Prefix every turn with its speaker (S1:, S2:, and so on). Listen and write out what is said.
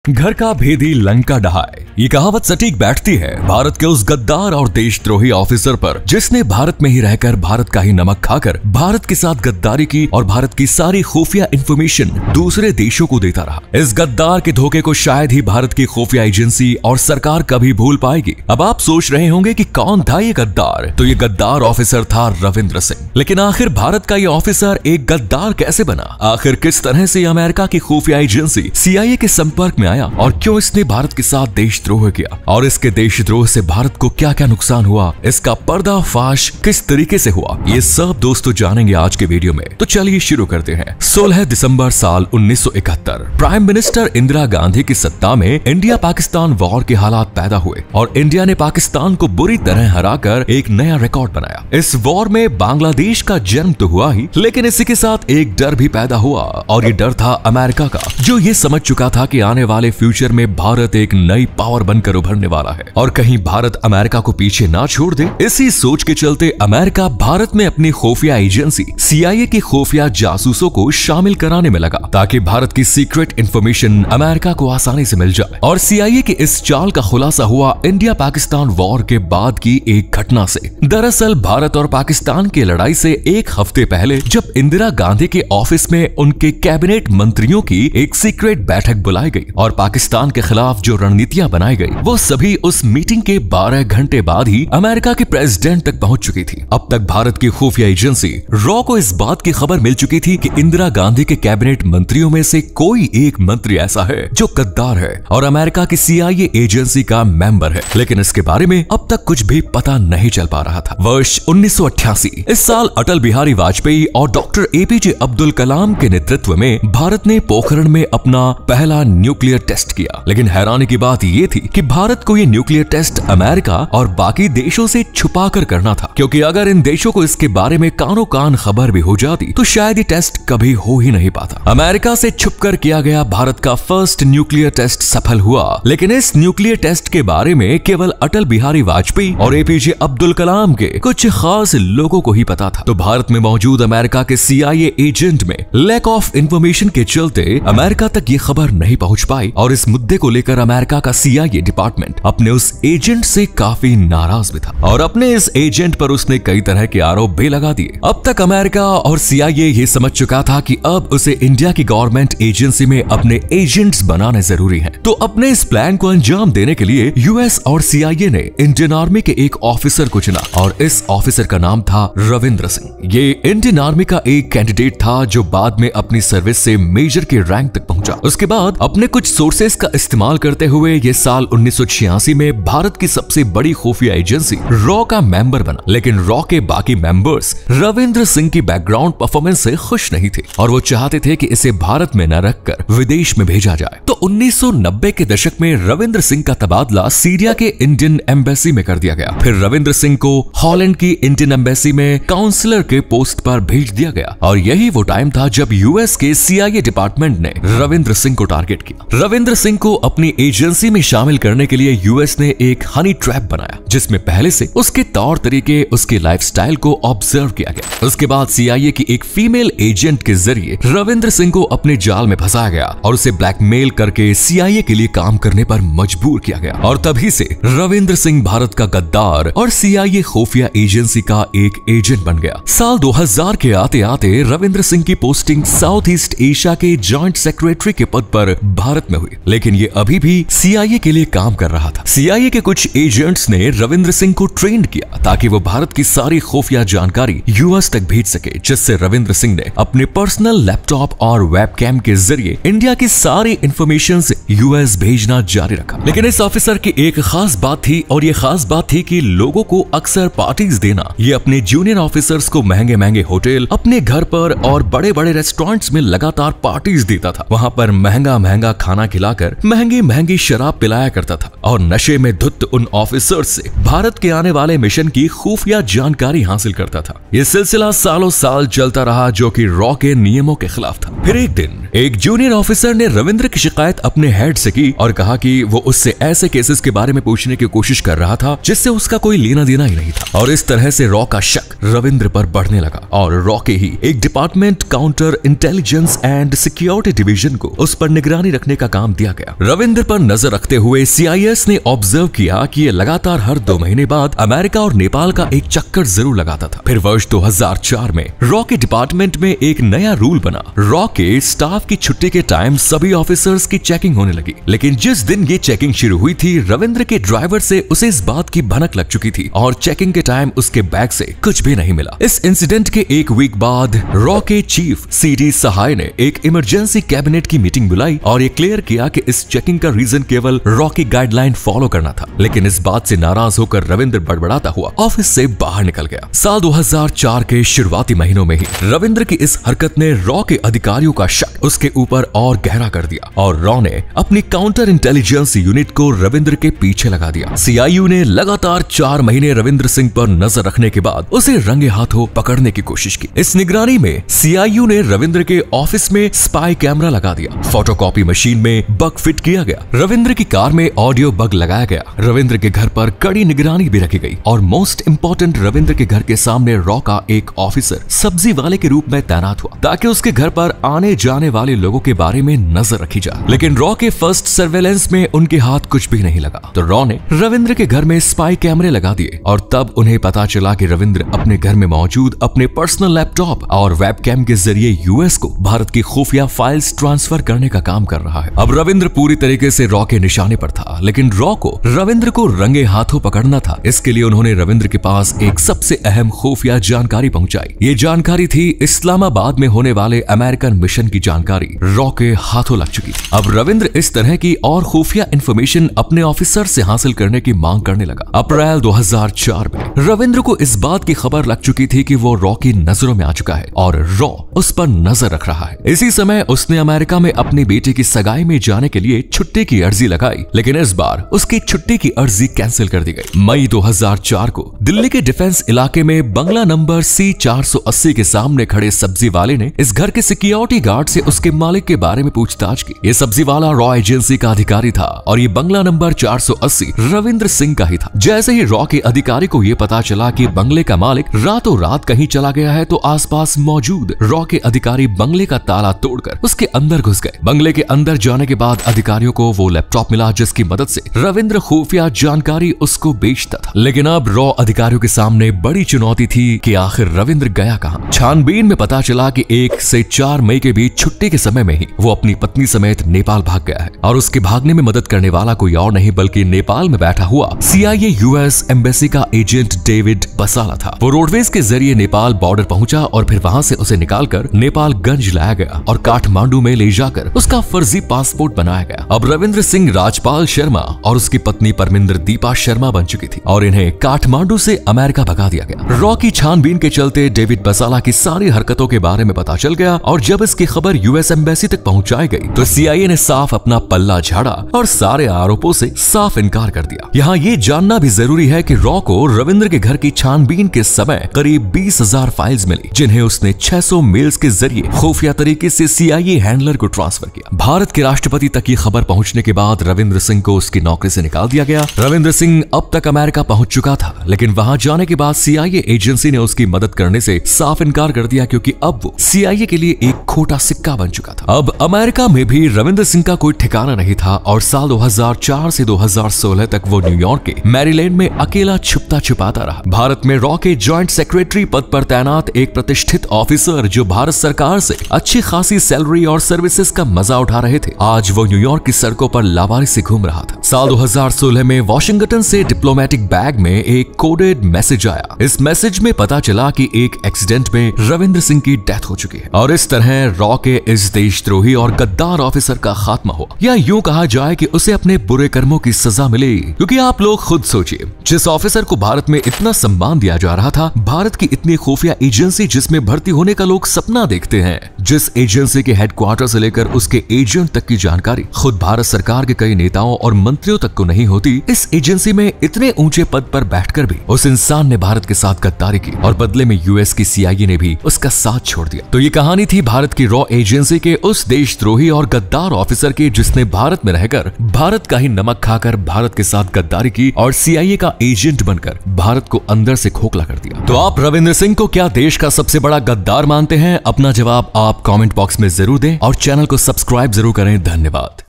S1: घर का भेदी लंका ढहाए, ये कहावत सटीक बैठती है भारत के उस गद्दार और देशद्रोही ऑफिसर पर जिसने भारत में ही रहकर भारत का ही नमक खाकर भारत के साथ गद्दारी की और भारत की सारी खुफिया इंफॉर्मेशन दूसरे देशों को देता रहा। इस गद्दार के धोखे को शायद ही भारत की खुफिया एजेंसी और सरकार कभी भूल पाएगी। अब आप सोच रहे होंगे कि कौन था ये गद्दार, तो ये गद्दार ऑफिसर था रविंद्र सिंह। लेकिन आखिर भारत का ये ऑफिसर एक गद्दार कैसे बना? आखिर किस तरह से अमेरिका की खुफिया एजेंसी CIA के संपर्क में आया और क्यों इसने भारत के साथ देशद्रोह किया और इसके देशद्रोह से भारत को क्या क्या नुकसान हुआ, इसका पर्दाफाश किस तरीके से हुआ, ये सब दोस्तों जानेंगे आज के वीडियो में। तो चलिए शुरू करते हैं। 16 दिसंबर साल 1971 प्राइम मिनिस्टर इंदिरा गांधी की सत्ता में इंडिया पाकिस्तान वॉर के हालात पैदा हुए और इंडिया ने पाकिस्तान को बुरी तरह हराकर एक नया रिकॉर्ड बनाया। इस वॉर में बांग्लादेश का जन्म तो हुआ ही, लेकिन इसी के साथ एक डर भी पैदा हुआ और ये डर था अमेरिका का, जो ये समझ चुका था कि आने वाले फ्यूचर में भारत एक नई पावर बनकर उभरने वाला है और कहीं भारत अमेरिका को पीछे ना छोड़ दे। इसी सोच के चलते अमेरिका भारत में अपनी खुफिया एजेंसी CIA की खुफिया जासूसों को शामिल कराने में लगा ताकि भारत की सीक्रेट इंफॉर्मेशन अमेरिका को आसानी से मिल जाए। और CIA की इस चाल का खुलासा हुआ इंडिया पाकिस्तान वॉर के बाद की एक घटना से। दरअसल भारत और पाकिस्तान की लड़ाई से एक हफ्ते पहले जब इंदिरा गांधी के ऑफिस में उनके कैबिनेट मंत्रियों की एक सीक्रेट बैठक बुलाई गई और पाकिस्तान के खिलाफ जो रणनीतियां बनाई गई वो सभी उस मीटिंग के 12 घंटे बाद ही अमेरिका के प्रेसिडेंट तक पहुंच चुकी थी। अब तक भारत की खुफिया एजेंसी रॉ को इस बात की खबर मिल चुकी थी कि इंदिरा गांधी के कैबिनेट मंत्रियों में से कोई एक मंत्री ऐसा है जो गद्दार है और अमेरिका की CIA एजेंसी का मेंबर है, लेकिन इसके बारे में अब तक कुछ भी पता नहीं चल पा रहा था। वर्ष 1988 इस साल अटल बिहारी वाजपेयी और डॉक्टर APJ अब्दुल कलाम के नेतृत्व में भारत ने पोखरण में अपना पहला न्यूक्लियर टेस्ट किया। लेकिन हैरानी की बात ये थी कि भारत को ये न्यूक्लियर टेस्ट अमेरिका और बाकी देशों से छुपा कर करना था, क्योंकि अगर इन देशों को इसके बारे में कानो कान खबर भी हो जाती तो शायद ये टेस्ट कभी हो ही नहीं पाता। अमेरिका से छुपकर किया गया भारत का फर्स्ट न्यूक्लियर टेस्ट सफल हुआ, लेकिन इस न्यूक्लियर टेस्ट के बारे में केवल अटल बिहारी वाजपेयी और APJ अब्दुल कलाम के कुछ खास लोगों को ही पता था। तो भारत में मौजूद अमेरिका के CIA एजेंट में लैक ऑफ इंफॉर्मेशन के चलते अमेरिका तक ये खबर नहीं पहुंच पाई और इस मुद्दे को लेकर अमेरिका का CIA डिपार्टमेंट अपने उस एजेंट से काफी नाराज भी था और अपने इस एजेंट पर उसने कई तरह के आरोप भी लगा दिए। अब तक अमेरिका और CIA ये समझ चुका था कि अब उसे इंडिया की गवर्नमेंट एजेंसी में अपने एजेंट्स बनाने जरूरी हैं। तो अपने इस प्लान को अंजाम देने के लिए US और CIA ने इंडियन आर्मी के एक ऑफिसर को चुना और इस ऑफिसर का नाम था रविंद्र सिंह। ये इंडियन आर्मी का एक कैंडिडेट था जो बाद में अपनी सर्विस से मेजर के रैंक तक पहुंचा। उसके बाद अपने कुछ सोर्सेस का इस्तेमाल करते हुए ये साल 1986 में भारत की सबसे बड़ी खुफिया एजेंसी रॉ का मेंबर बना। लेकिन रॉ के बाकी मेंबर्स रविंद्र सिंह की बैकग्राउंड परफॉर्मेंस से खुश नहीं थे और वो चाहते थे कि इसे भारत में न रखकर विदेश में भेजा जाए। तो 1990 के दशक में रविंद्र सिंह का तबादला सीरिया के इंडियन एम्बेसी में कर दिया गया। फिर रविंद्र सिंह को हॉलैंड की इंडियन एम्बेसी में काउंसलर के पोस्ट पर भेज दिया गया और यही वो टाइम था जब US के CIA डिपार्टमेंट ने रविंद्र सिंह को टारगेट किया। रविंद्र सिंह को अपनी एजेंसी में शामिल करने के लिए US ने एक हनी ट्रैप बनाया जिसमें पहले से उसके तौर तरीके, उसके लाइफस्टाइल को ऑब्जर्व किया गया। उसके बाद CIA की एक फीमेल एजेंट के जरिए रविंद्र सिंह को अपने जाल में फंसाया गया और उसे ब्लैकमेल करके CIA के लिए काम करने पर मजबूर किया गया और तभी से रविंद्र सिंह भारत का गद्दार और CIA खुफिया एजेंसी का एक एजेंट बन गया। साल 2000 के आते आते रविंद्र सिंह की पोस्टिंग साउथ ईस्ट एशिया के जॉइंट सेक्रेटरी के पद पर भारत में हुई, लेकिन ये अभी भी CIA के लिए काम कर रहा था। CIA के कुछ एजेंट्स ने रविंद्र सिंह को ट्रेन किया ताकि वो भारत की सारी खुफिया जानकारी US तक भेज सके, जिससे रविंद्र सिंह ने अपने पर्सनल लैपटॉप और वेबकैम के जरिए इंडिया की सारी इंफॉर्मेशन US भेजना जारी रखा। लेकिन इस ऑफिसर की एक खास बात थी और ये खास बात थी कि लोगों को अक्सर पार्टीज देना। ये अपने जूनियर ऑफिसर्स को महंगे महंगे होटल, अपने घर पर और बड़े बड़े रेस्टोरेंट्स में लगातार पार्टीज देता था। वहाँ पर महंगा महंगा खाना खिलाकर महंगी महंगी शराब पिलाया करता था और नशे में धुत उन ऑफिसर्स से भारत के आने वाले मिशन की खुफिया जानकारी हासिल करता था। ये सिलसिला सालों साल चलता रहा, जो कि रॉ के नियमों के खिलाफ था। फिर एक दिन एक जूनियर ऑफिसर ने रविंद्र की शिकायत अपने हेड से की और कहा कि वो उससे ऐसे केसेस के बारे में पूछने की कोशिश कर रहा था जिससे उसका कोई लेना देना ही नहीं था। और इस तरह से रॉ का शक रविंद्र पर बढ़ने लगा और रॉ के ही एक department counter intelligence and security division को उस पर निगरानी रखने का काम दिया गया। रविंद्र पर नजर रखते हुए CIS ने ऑब्जर्व किया कि ये लगातार हर 2 महीने बाद अमेरिका और नेपाल का एक चक्कर जरूर लगाता था। फिर वर्ष 2004 में रॉ के डिपार्टमेंट में एक नया रूल बना। रॉ के स्टाफ की छुट्टी के टाइम सभी ऑफिसर्स की चेकिंग होने लगी, लेकिन जिस दिन ये चेकिंग शुरू हुई थी रविंद्र के ड्राइवर से उसे इस बात की भनक लग चुकी थी और चेकिंग के टाइम उसके बैग से कुछ भी नहीं मिला। इस इंसिडेंट के 1 वीक बाद रॉ के चीफ CD सहाय ने एक इमरजेंसी कैबिनेट की मीटिंग बुलाई और ये क्लियर किया कि इस चेकिंग का रीजन केवल रॉ की गाइडलाइन फॉलो करना था। लेकिन इस बात से नाराज होकर रविंद्र बड़बड़ाता हुआ ऑफिस से बाहर निकल गया। साल 2004 के शुरुआती महीनों में ही रविंद्र की इस हरकत ने रॉ के अधिकारियों का शक उसके ऊपर और गहरा कर दिया और रॉ ने अपनी काउंटर इंटेलिजेंस यूनिट को रविंद्र के पीछे लगा दिया। CIU ने लगातार 4 महीने रविंद्र सिंह पर नजर रखने के बाद उसे रंगे हाथों पकड़ने की कोशिश की। इस निगरानी में CIU ने रविंद्र के ऑफिस में स्पाई कैमरा लगा दिया, फोटोकॉपी मशीन में बग फिट किया गया, रविंद्र की कार में ऑडियो बग लगाया गया, रविंद्र के घर पर कड़ी निगरानी भी रखी गई और मोस्ट इंपोर्टेंट रविंद्र के घर के सामने रॉ का एक ऑफिसर सब्जी वाले के रूप में तैनात हुआ ताकि उसके घर पर आने जाने वाले लोगों के बारे में नजर रखी जाए। लेकिन रॉ के फर्स्ट सर्वेलेंस में उनके हाथ कुछ भी नहीं लगा, तो रॉ ने रविंद्र के घर में स्पाई कैमरे लगा दिए और तब उन्हें पता चला कि रविंद्र अपने घर में मौजूद अपने पर्सनल लैपटॉप और वेबकैम के जरिए US को भारत की खुफिया फाइल्स ट्रांसफर करने का काम कर रहा है। अब रविंद्र पूरी तरीके से रॉ के निशाने पर था, लेकिन रॉ को रविंद्र को रंगे हाथों पकड़ना था। इसके लिए उन्होंने रविंद्र के पास एक सबसे अहम खुफिया जानकारी पहुंचाई। ये जानकारी थी इस्लामाबाद में होने वाले अमेरिकन मिशन की जानकारी रॉ के हाथों लग चुकी थी। अब रविंद्र इस तरह की और खुफिया इंफॉर्मेशन अपने ऑफिसर से हासिल करने की मांग करने लगा। अप्रैल 2004 में रविंद्र को इस बात की खबर लग चुकी थी कि वो रॉ की नजरों में आ चुका है और रॉ उस पर नजर रख रहा है। इसी समय उसने अमेरिका में अपनी बेटी की सगाई में जाने के लिए छुट्टी की अर्जी लगाई, लेकिन इस बार उसकी छुट्टी की अर्जी कैंसिल कर दी गई। मई 2004 को दिल्ली के डिफेंस इलाके में बंगला नंबर C480 के सामने खड़े सब्जी वाले ने इस घर के सिक्योरिटी गार्ड से उसके मालिक के बारे में पूछताछ की। ये सब्जी वाला रॉ एजेंसी का अधिकारी था और ये बंगला नंबर 480 रविंद्र सिंह का ही था। जैसे ही रॉ के अधिकारी को ये पता चला कि बंगले का मालिक रातों रात कहीं चला गया है, तो आसपास मौजूद रॉ के अधिकारी बंगले का ताला तोड़कर उसके अंदर घुस गए। बंगले के अंदर जाने के बाद अधिकारियों को वो लैपटॉप मिला जिसकी मदद से रविंद्र खुफिया जानकारी उसको बेचता था। लेकिन अब रॉ अधिकारियों के सामने बड़ी चुनौती थी कि आखिर रविंद्र गया कहां। छानबीन में पता चला कि 1 से 4 मई के बीच छुट्टी के समय में ही वो अपनी पत्नी समेत नेपाल भाग गया है और उसके भागने में मदद करने वाला कोई और नहीं बल्कि नेपाल में बैठा हुआ CIA US एम्बेसी का एजेंट डेविड बसाला था। वो रोडवेज के जरिए नेपाल बॉर्डर पहुंचा और फिर वहां से उसे निकालकर नेपालगंज लाया गया और काठमांडू में ले जाकर उसका फर्जी पासपोर्ट बनाया गया। अब रविंद्र सिंह राजपाल शर्मा और उसकी पत्नी परमिंदर दीपा शर्मा बन चुकी थी और इन्हें काठमांडू से अमेरिका भगा दिया गया। रॉ की छानबीन के चलते डेविड बसाला की सारी हरकतों के बारे में पता चल गया और जब इसकी खबर US एम्बेसी तक पहुंचाई गई तो CIA ने साफ अपना पल्ला झाड़ा और सारे आरोपों से साफ इनकार कर दिया। यहाँ ये जानना भी जरूरी है कि रॉ को रविंद्र के घर की छानबीन के समय करीब 20,000 फाइल्स मिली, जिन्हें उसने 600 मेल्स के जरिए खुफिया तरीके से CIA हैंडलर को ट्रांसफर किया। भारत के राष्ट्रपति तक ये खबर पहुंचने के बाद रविंद्र सिंह को उसकी नौकरी से निकाल दिया गया। रविंद्र सिंह अब तक अमेरिका पहुंच चुका था, लेकिन वहां जाने के बाद CIA एजेंसी ने उसकी मदद करने से साफ इनकार कर दिया क्योंकि अब वो CIA के लिए एक खोटा सिक्का बन चुका था। अब अमेरिका में भी रविंद्र सिंह का कोई ठिकाना नहीं था और साल 2004 से 2016 तक वो न्यूयॉर्क के मैरीलैंड में अकेला छुपता छुपाता रहा। भारत में रॉ के जॉइंट सेक्रेटरी पद पर तैनात एक प्रतिष्ठित ऑफिसर जो भारत सरकार से अच्छी खासी सैलरी और सर्विसेज का मजा उठा रहे थे, आज वो न्यूयॉर्क की सड़कों पर लावारिस से घूम रहा था। साल 2016 में वॉशिंगटन से डिप्लोमेटिक बैग में एक कोडेड मैसेज आया। इस मैसेज में पता चला कि एक एक्सीडेंट में रविंद्र सिंह की डेथ हो चुकी है और इस तरह रॉ के इस देशद्रोही और गद्दार ऑफिसर का खात्मा हुआ, या यूं कहा जाए कि उसे अपने बुरे कर्मों की सजा मिली। क्योंकि आप लोग खुद सोचिए, जिस ऑफिसर को भारत में इतना सम्मान दिया जा रहा था, भारत की इतनी खुफिया एजेंसी जिसमें भर्ती होने का लोग सपना देखते हैं, जिस एजेंसी के हेडक्वार्टर से लेकर उसके एजेंट तक की जानकारी खुद भारत सरकार के कई नेताओं और मंत्रियों तक को नहीं होती, इस एजेंसी में इतने ऊंचे पद पर बैठकर भी उस इंसान ने भारत के साथ गद्दारी की और बदले में US की CIA ने भी उसका साथ छोड़ दिया। तो ये कहानी थी भारत की रॉ एजेंसी एजेंसी के उस देशद्रोही और गद्दार ऑफिसर की जिसने भारत में रहकर भारत का ही नमक खाकर भारत के साथ गद्दारी की और CIA का एजेंट बनकर भारत को अंदर से खोखला कर दिया। तो आप रविंद्र सिंह को क्या देश का सबसे बड़ा गद्दार मानते हैं? अपना जवाब आप कमेंट बॉक्स में जरूर दें और चैनल को सब्सक्राइब जरूर करें। धन्यवाद।